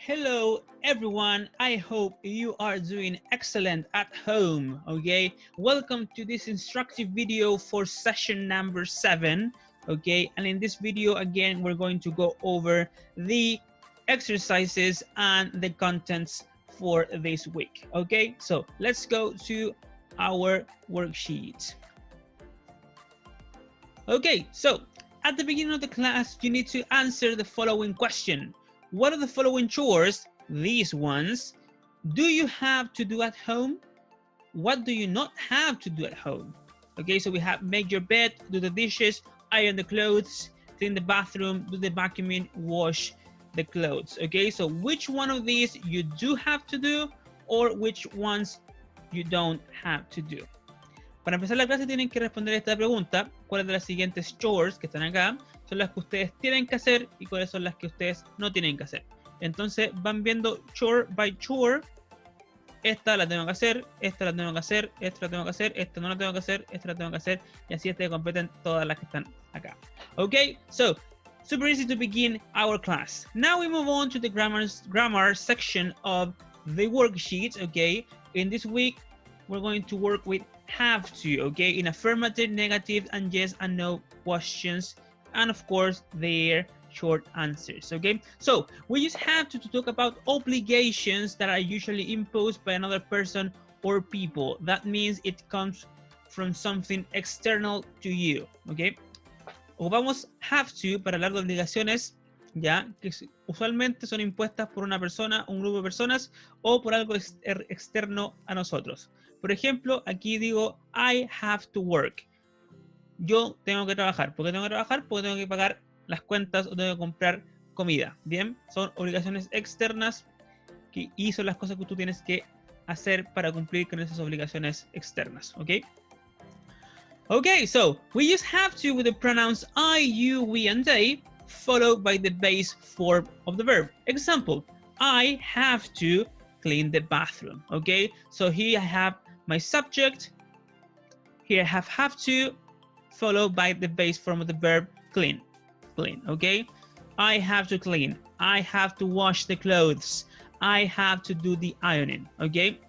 Hello everyone, I hope you are doing excellent at home, okay? Welcome to this instructive video for session number 7, okay? And in this video, again, we're going to go over the exercises and the contents for this week, okay? So let's go to our worksheet. Okay, so at the beginning of the class, you need to answer the following question. What are the following chores, these ones, do you have to do at home? What do you not have to do at home? Okay, so we have make your bed, do the dishes, iron the clothes, clean the bathroom, do the vacuuming, wash the clothes. Okay, so which one of these you do have to do or which ones you don't have to do? Para empezar la clase tienen que responder esta pregunta. ¿Cuáles de las siguientes chores que están acá son las que ustedes tienen que hacer y cuáles son las que ustedes no tienen que hacer? Entonces van viendo chore by chore. Esta la tengo que hacer, esta la tengo que hacer, esta la tengo que hacer, esta no la tengo que hacer, esta la tengo que hacer y así hasta que completen todas las que están acá. Okay, so super easy to begin our class. Now we move on to the grammar section of the worksheet. Okay, in this week we're going to work with have to, okay, in affirmative, negative, and yes and no questions, and of course their short answers. Okay, so we just have to talk about obligations that are usually imposed by another person or people. That means it comes from something external to you. Okay, ocupamos have to para hablar de obligaciones, ya, que usualmente son impuestas por una persona, un grupo de personas o por algo externo a nosotros. Por ejemplo, aquí digo, I have to work. Yo tengo que trabajar. ¿Por qué tengo que trabajar? Porque tengo que pagar las cuentas o tengo que comprar comida. Bien, son obligaciones externas y son las cosas que tú tienes que hacer para cumplir con esas obligaciones externas. ¿Ok? Okay, so we use have to with the pronouns I, you, we, and they, followed by the base form of the verb. Example, I have to clean the bathroom. Okay, so here I have my subject, here I have to, followed by the base form of the verb clean. Okay, I have to clean, I have to wash the clothes, I have to do the ironing. Okay,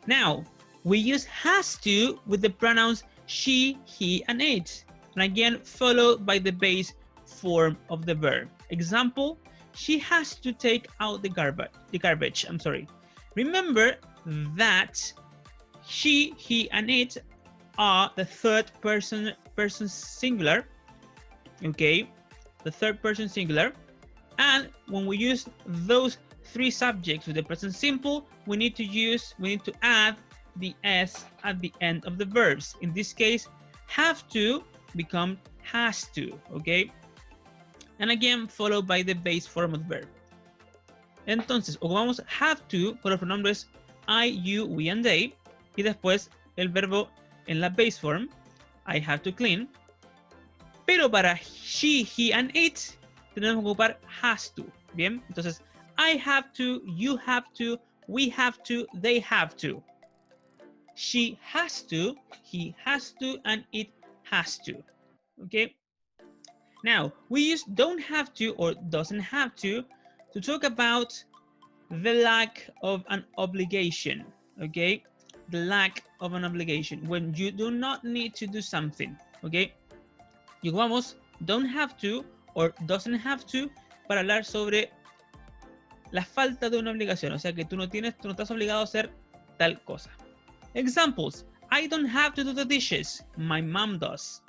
now we use has to with the pronouns she, he, and it, and again followed by the base form of the verb. Example, she has to take out the garbage. I'm sorry. Remember that she, he, and it are the third person singular. Okay, the third person singular. And when we use those three subjects with the present simple, we need to add the s at the end of the verbs. In this case, have to become has to. Okay, and again followed by the base form of the verb. Entonces ocupamos have to con los pronombres I, you, we, and they, y después el verbo en la base form, I have to clean. Pero para she, he, and it tenemos que ocupar has to. Bien, entonces I have to, you have to, we have to, they have to. She has to, he has to, and it has to. Okay, now we use don't have to or doesn't have to talk about the lack of an obligation. Okay, the lack of an obligation, when you do not need to do something. Okay, y ocupamos don't have to or doesn't have to para hablar sobre la falta de una obligación, o sea que tú no estás obligado a hacer tal cosa. Examples, I don't have to do the dishes, my mom does.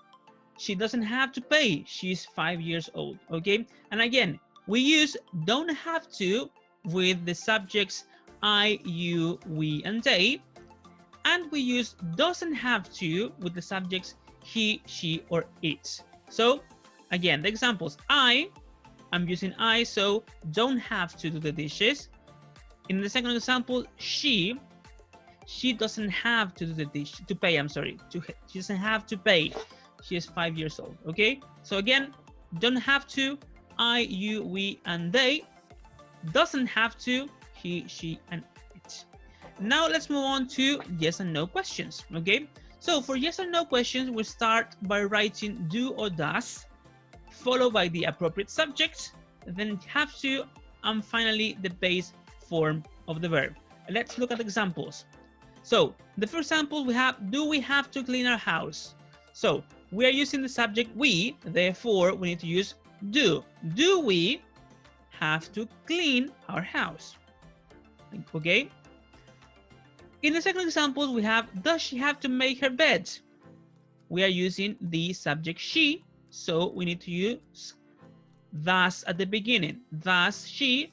She doesn't have to pay, she's 5 years old. Okay, and again we use don't have to with the subjects I, you, we, and they, and we use doesn't have to with the subjects he, she, or it. So again, the examples, I'm using I, so don't have to do the dishes. In the second example, she doesn't have to do the dish to pay. I'm sorry, she doesn't have to pay. She is 5 years old. Okay, so again, don't have to, I, you, we, and they. Doesn't have to, he, she, and it. Now let's move on to yes and no questions. Okay, so for yes or no questions, we start by writing do or does, followed by the appropriate subject, then have to, and finally the base form of the verb. Let's look at examples. So the first example we have, do we have to clean our house? So we are using the subject we, therefore we need to use do. Do we have to clean our house? Okay. In the second example we have, does she have to make her bed? We are using the subject she, so we need to use thus at the beginning. Thus she,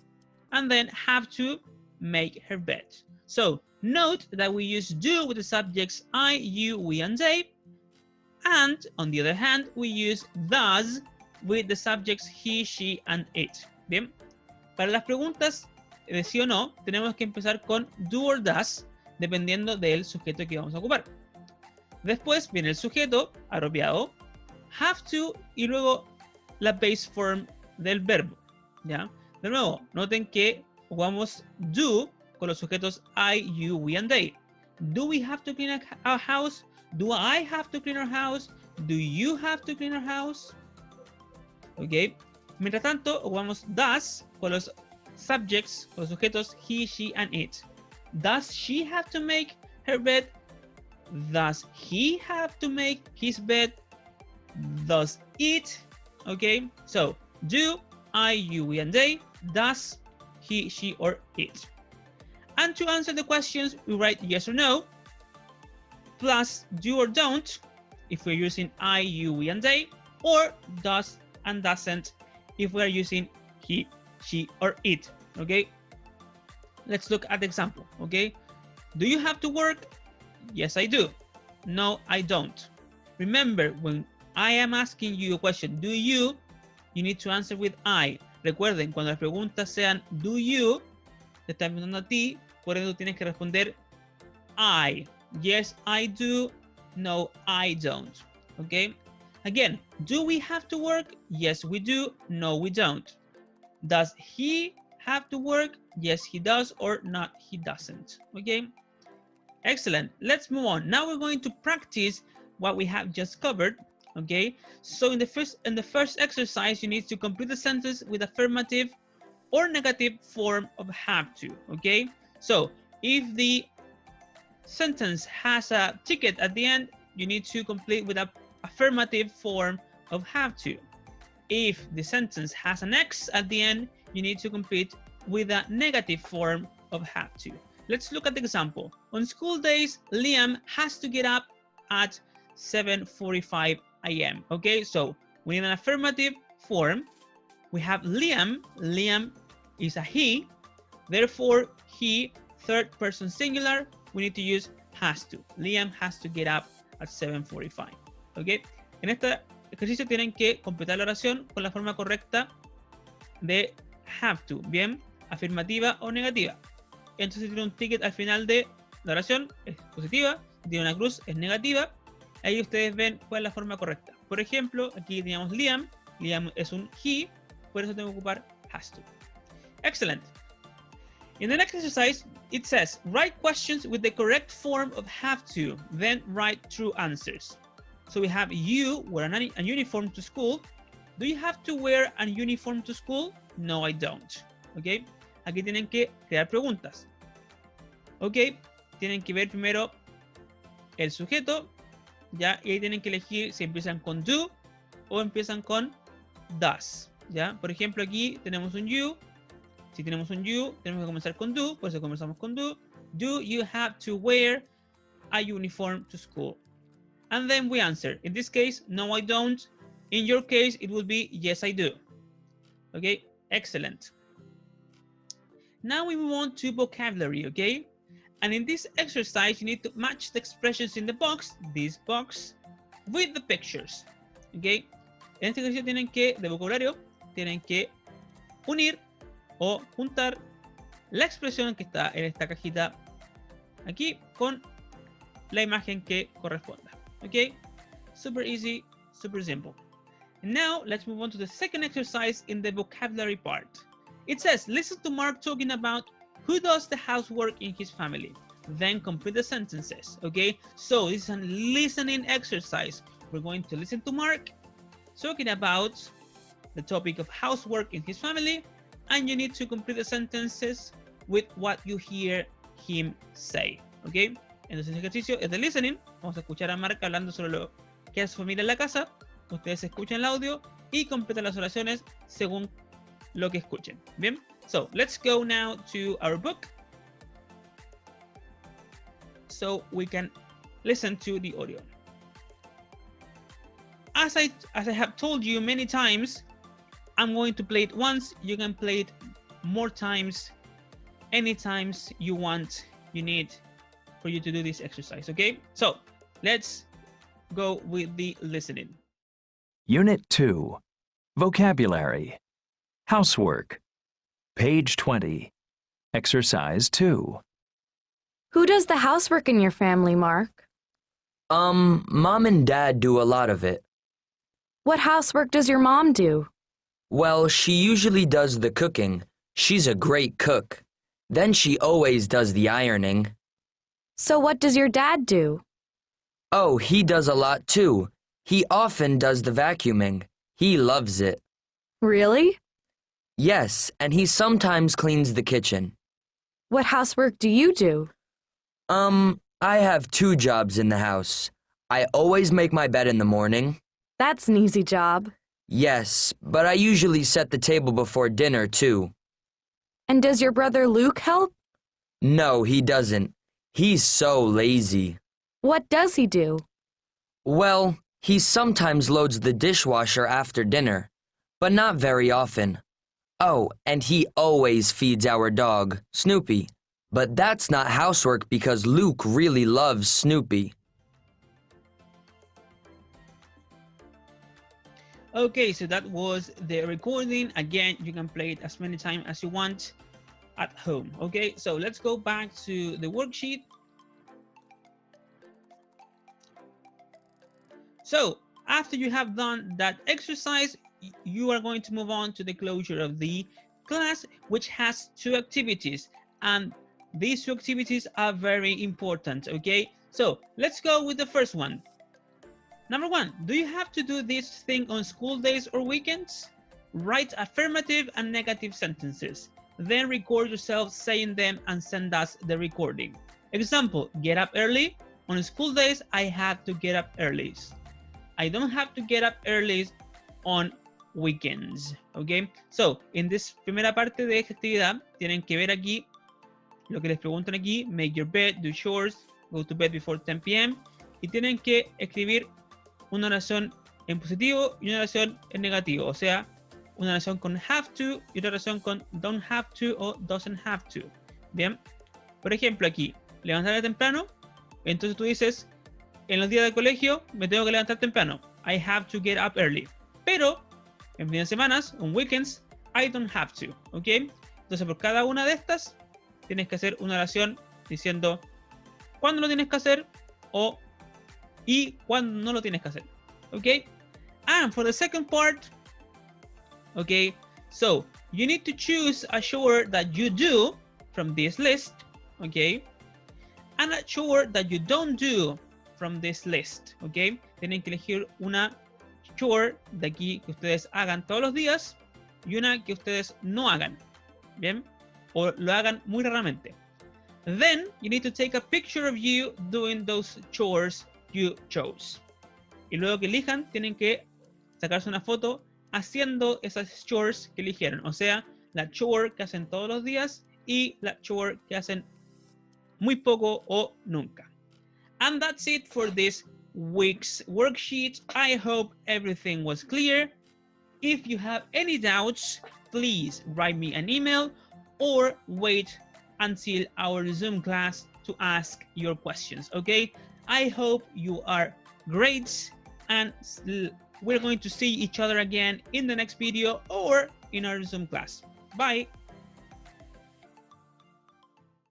and then have to make her bed. So note that we use do with the subjects I, you, we, and they. And on the other hand, we use does with the subjects he, she, and it. Bien. Para las preguntas de sí o no, tenemos que empezar con do or does, dependiendo del sujeto que vamos a ocupar. Después viene el sujeto apropiado, have to, y luego la base form del verbo. ¿Ya? De nuevo, noten que ocupamos do con los sujetos I, you, we, and they. Do we have to clean our house? Do I have to clean our house? Do you have to clean our house? Ok. Mientras tanto, ocupamos does con los subjects, con los sujetos he, she, and it. Does she have to make her bed? Does he have to make his bed? Does it? Okay. So, do, I, you, we, and they. Does he, she, or it? And to answer the questions, we write yes or no, plus do or don't, if we're using I, you, we, and they, or does and doesn't, if we're using he, she, or it, okay? Let's look at the example, okay? Do you have to work? Yes, I do. No, I don't. Remember, when I am asking you a question, do you need to answer with I. Recuerden, cuando las preguntas sean do you, te están preguntando a ti, por eso tienes que responder I. Yes, I do. No, I don't. Okay? Again, do we have to work? Yes, we do. No, we don't. Does he have to work? Yes, he does, or not, he doesn't. Okay? Excellent. Let's move on. Now we're going to practice what we have just covered. Okay? So in the first exercise, you need to complete the sentence with affirmative or negative form of have to. Okay? So if the sentence has a ticket at the end, you need to complete with an affirmative form of have to. If the sentence has an X at the end, you need to complete with a negative form of have to. Let's look at the example. On school days, Liam has to get up at 7:45 a.m. Okay, so we need an affirmative form. We have Liam. Liam is a he. Therefore, he, third person singular, we need to use has to. Liam has to get up at 7:45. Okay. En este ejercicio tienen que completar la oración con la forma correcta de have to. Bien, afirmativa o negativa. Entonces tiene un ticket al final de la oración, es positiva. Tiene una cruz, es negativa. Ahí ustedes ven cuál es la forma correcta. Por ejemplo, aquí teníamos Liam. Liam es un he, por eso tengo que ocupar has to. Excellent. In the next exercise, it says, write questions with the correct form of have to, then write true answers. So we have, you wear a uniform to school. Do you have to wear a uniform to school? No, I don't. Okay. Aquí tienen que crear preguntas. Ok. Tienen que ver primero el sujeto. ¿Ya? Y ahí tienen que elegir si empiezan con do o empiezan con does. ¿Ya? Por ejemplo, aquí tenemos un you. Si tenemos un you, tenemos que comenzar con do. Por eso comenzamos con do. Do you have to wear a uniform to school? And then we answer. In this case, no, I don't. In your case, it will be yes, I do. Okay, excellent. Now we move on to vocabulary, okay? And in this exercise, you need to match the expressions in the box, this box, with the pictures, okay? En este ejercicio tienen que, de vocabulario, tienen que unir o juntar la expresión que está en esta cajita aquí con la imagen que corresponda. Okay, super easy, super simple. And now let's move on to the second exercise in the vocabulary part. It says, listen to Mark talking about who does the housework in his family. Then complete the sentences. Okay, so this is a listening exercise. We're going to listen to Mark talking about the topic of housework in his family, and you need to complete the sentences with what you hear him say. ¿Ok? Entonces el ejercicio es de listening. Vamos a escuchar a Mark hablando sobre lo que hace su familia en la casa. Ustedes escuchan el audio y completan las oraciones según lo que escuchen. Bien. So let's go now to our book, so we can listen to the audio. As I have told you many times, I'm going to play it once. You can play it more times, any times you want, you need for you to do this exercise, okay? So let's go with the listening. Unit 2, Vocabulary, Housework, page 20, Exercise 2. Who does the housework in your family, Mark? Mom and Dad do a lot of it. What housework does your mom do? Well, she usually does the cooking. She's a great cook. Then she always does the ironing. So what does your dad do? Oh, he does a lot too. He often does the vacuuming. He loves it. Really? Yes, and he sometimes cleans the kitchen. What housework do you do? I have 2 jobs in the house. I always make my bed in the morning. That's an easy job. Yes, but I usually set the table before dinner too. And does your brother Luke help? No, he doesn't. He's so lazy. What does he do? Well, he sometimes loads the dishwasher after dinner, but not very often. Oh, and he always feeds our dog, Snoopy. But that's not housework because Luke really loves Snoopy. Okay, so that was the recording. Again, you can play it as many times as you want at home. Okay, so let's go back to the worksheet. So after you have done that exercise, you are going to move on to the closure of the class, which has 2 activities. And these 2 activities are very important, okay? So let's go with the first one. Number 1, do you have to do this thing on school days or weekends? Write affirmative and negative sentences. Then record yourself saying them and send us the recording. Example, get up early. On school days, I have to get up early. I don't have to get up early on weekends. Okay, so en this primera parte de esta actividad tienen que ver aquí lo que les preguntan aquí: make your bed, do chores, go to bed before 10 p.m. y tienen que escribir una oración en positivo y una oración en negativo, o sea, una oración con have to y otra oración con don't have to o doesn't have to. Bien, por ejemplo aquí, levantarme temprano, entonces tú dices, en los días de colegio me tengo que levantar temprano, I have to get up early, pero en días de semanas, on weekends, I don't have to, ¿ok? Entonces por cada una de estas tienes que hacer una oración diciendo cuándo lo tienes que hacer y cuándo no lo tienes que hacer, ¿ok? And for the second part, okay, so you need to choose a chore that you do from this list, okay, and a chore that you don't do from this list, okay. Tienen que elegir una chore de aquí que ustedes hagan todos los días y una que ustedes no hagan, bien, o lo hagan muy raramente. Then you need to take a picture of you doing those chores you chose. Y luego que elijan, tienen que sacarse una foto haciendo esas chores que eligieron. O sea, la chore que hacen todos los días y la chore que hacen muy poco o nunca. And that's it for this week's worksheet. I hope everything was clear. If you have any doubts, please write me an email or wait until our Zoom class to ask your questions, okay? I hope you are great, and we're going to see each other again in the next video or in our Zoom class. Bye.